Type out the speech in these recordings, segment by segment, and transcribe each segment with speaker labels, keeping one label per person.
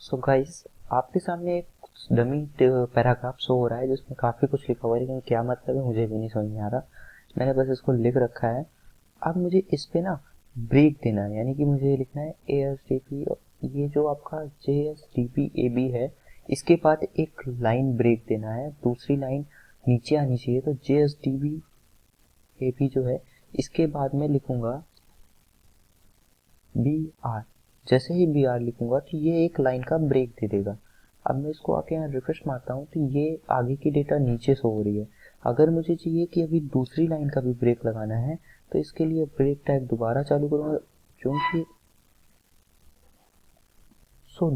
Speaker 1: So guys, आपके सामने एक डमी पैराग्राफ शो हो रहा है जिसमें काफ़ी कुछ लिखा हुआ है, लेकिन क्या मतलब है मुझे भी नहीं समझ में आ रहा। मैंने बस इसको लिख रखा है। अब मुझे इस पे ना ब्रेक देना है, यानी कि मुझे लिखना है ए एस डी पी। ये जो आपका J S D P A B है, इसके बाद एक लाइन ब्रेक देना है, दूसरी लाइन नीचे आनी चाहिए। तो J S D B A B जो है, इसके बाद में लिखूंगा बी आर। जैसे ही बी आर लिखूंगा तो ये एक लाइन का ब्रेक दे देगा। अब मैं इसको आके यहाँ रिफ्रेश मारता हूँ तो ये आगे की डेटा नीचे शो हो रही है। अगर मुझे चाहिए कि अभी दूसरी लाइन का भी ब्रेक लगाना है तो इसके लिए ब्रेक टैग दोबारा चालू करूँगा, क्योंकि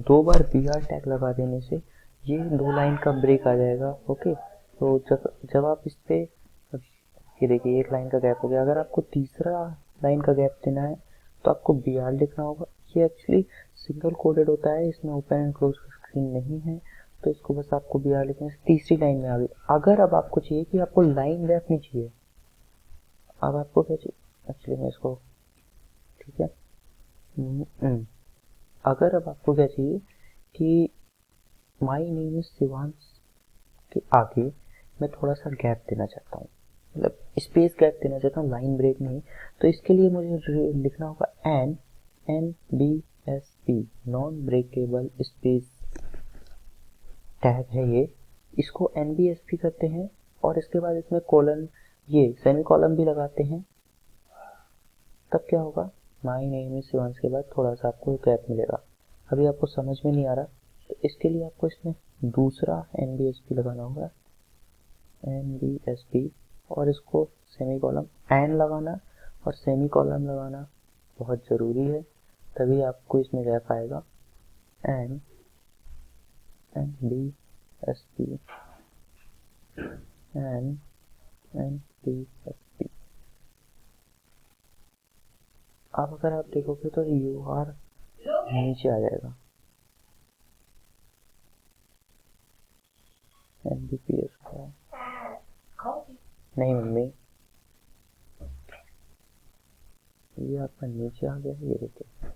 Speaker 1: दो बार बी आर टैग लगा देने से ये दो लाइन का ब्रेक आ जाएगा। ओके, तो जब आप इस पे, ये देखिए एक लाइन का गैप हो गया। अगर आपको तीसरा लाइन का गैप देना है तो आपको बी आर लिखना होगा। ये एक्चुअली सिंगल कोडेड होता है, इसमें ओपन एंड क्लोज स्क्रीन नहीं है, तो इसको बस आपको बी आर लिखना है। तीसरी लाइन में आ गई। अगर अब आपको चाहिए कि आपको लाइन गैप नहीं चाहिए, अब आपको क्या चाहिए, एक्चुअली मैं इसको, ठीक है, अगर अब आपको क्या चाहिए कि माई नेम इज शिवांश के आगे मैं थोड़ा सा गैप देना चाहता हूँ, मतलब स्पेस गैप देना चाहता हूँ, लाइन ब्रेक नहीं। तो इसके लिए मुझे लिखना होगा N B S P, non breakable space tag है ये। इसको एन बी एस पी करते हैं और इसके बाद इसमें कोलन, ये सेमी कॉलम भी लगाते हैं। तब क्या होगा, माई नेम इज शिवांश के बाद थोड़ा सा आपको गैप मिलेगा। अभी आपको समझ में नहीं आ रहा तो इसके लिए आपको इसमें दूसरा एन बी एस पी लगाना होगा, एन बी एस पी, और इसको सेमी कॉलम एन लगाना और सेमी कॉलम लगाना बहुत ज़रूरी है, तभी आपको इसमें गैप आएगा। N N B S P, N N B S P. अब अगर आप देखोगे तो यू आर नीचे आ जाएगा, एन बी पी एस का नहीं मम्मी, ये आपका नीचे आ गया। ये देखिए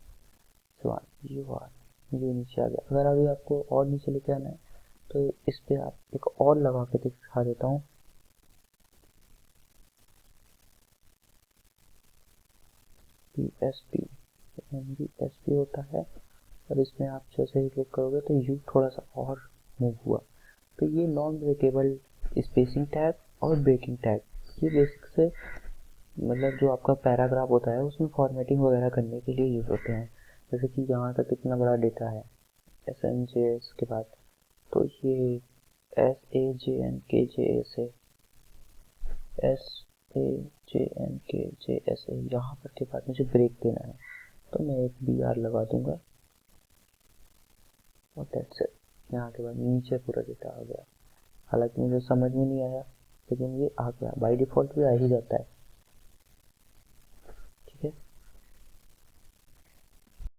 Speaker 1: स्वान यू आर, ये नीचे आ गया। अगर अभी आपको और नीचे लेके आना है तो इस पे आप एक और लगा के दिखा देता हूँ। P S P, N B S P होता है, और इसमें आप जैसे ही क्लिक करोगे तो यू थोड़ा सा और मूव हुआ। तो ये नॉन ब्रेकेबल स्पेसिंग टैग और ब्रेकिंग टैग, ये बेसिक से मतलब जो आपका पैराग्राफ होता है उसमें फॉर्मेटिंग वगैरह करने के लिए यूज़ होते हैं। जैसे कि यहाँ तक कितना बड़ा डेटा है, एस एन जे एस के बाद, तो ये S A J N K J S A, S A J N K J S ए, यहाँ पर के बाद मुझे ब्रेक देना है तो मैं एक बी आर लगा दूंगा और दैट्स इट। यहाँ के बाद नीचे पूरा डेटा आ गया। हालांकि मुझे समझ में नहीं आया, लेकिन ये आ गया, बाय डिफ़ॉल्ट भी आ ही जाता है।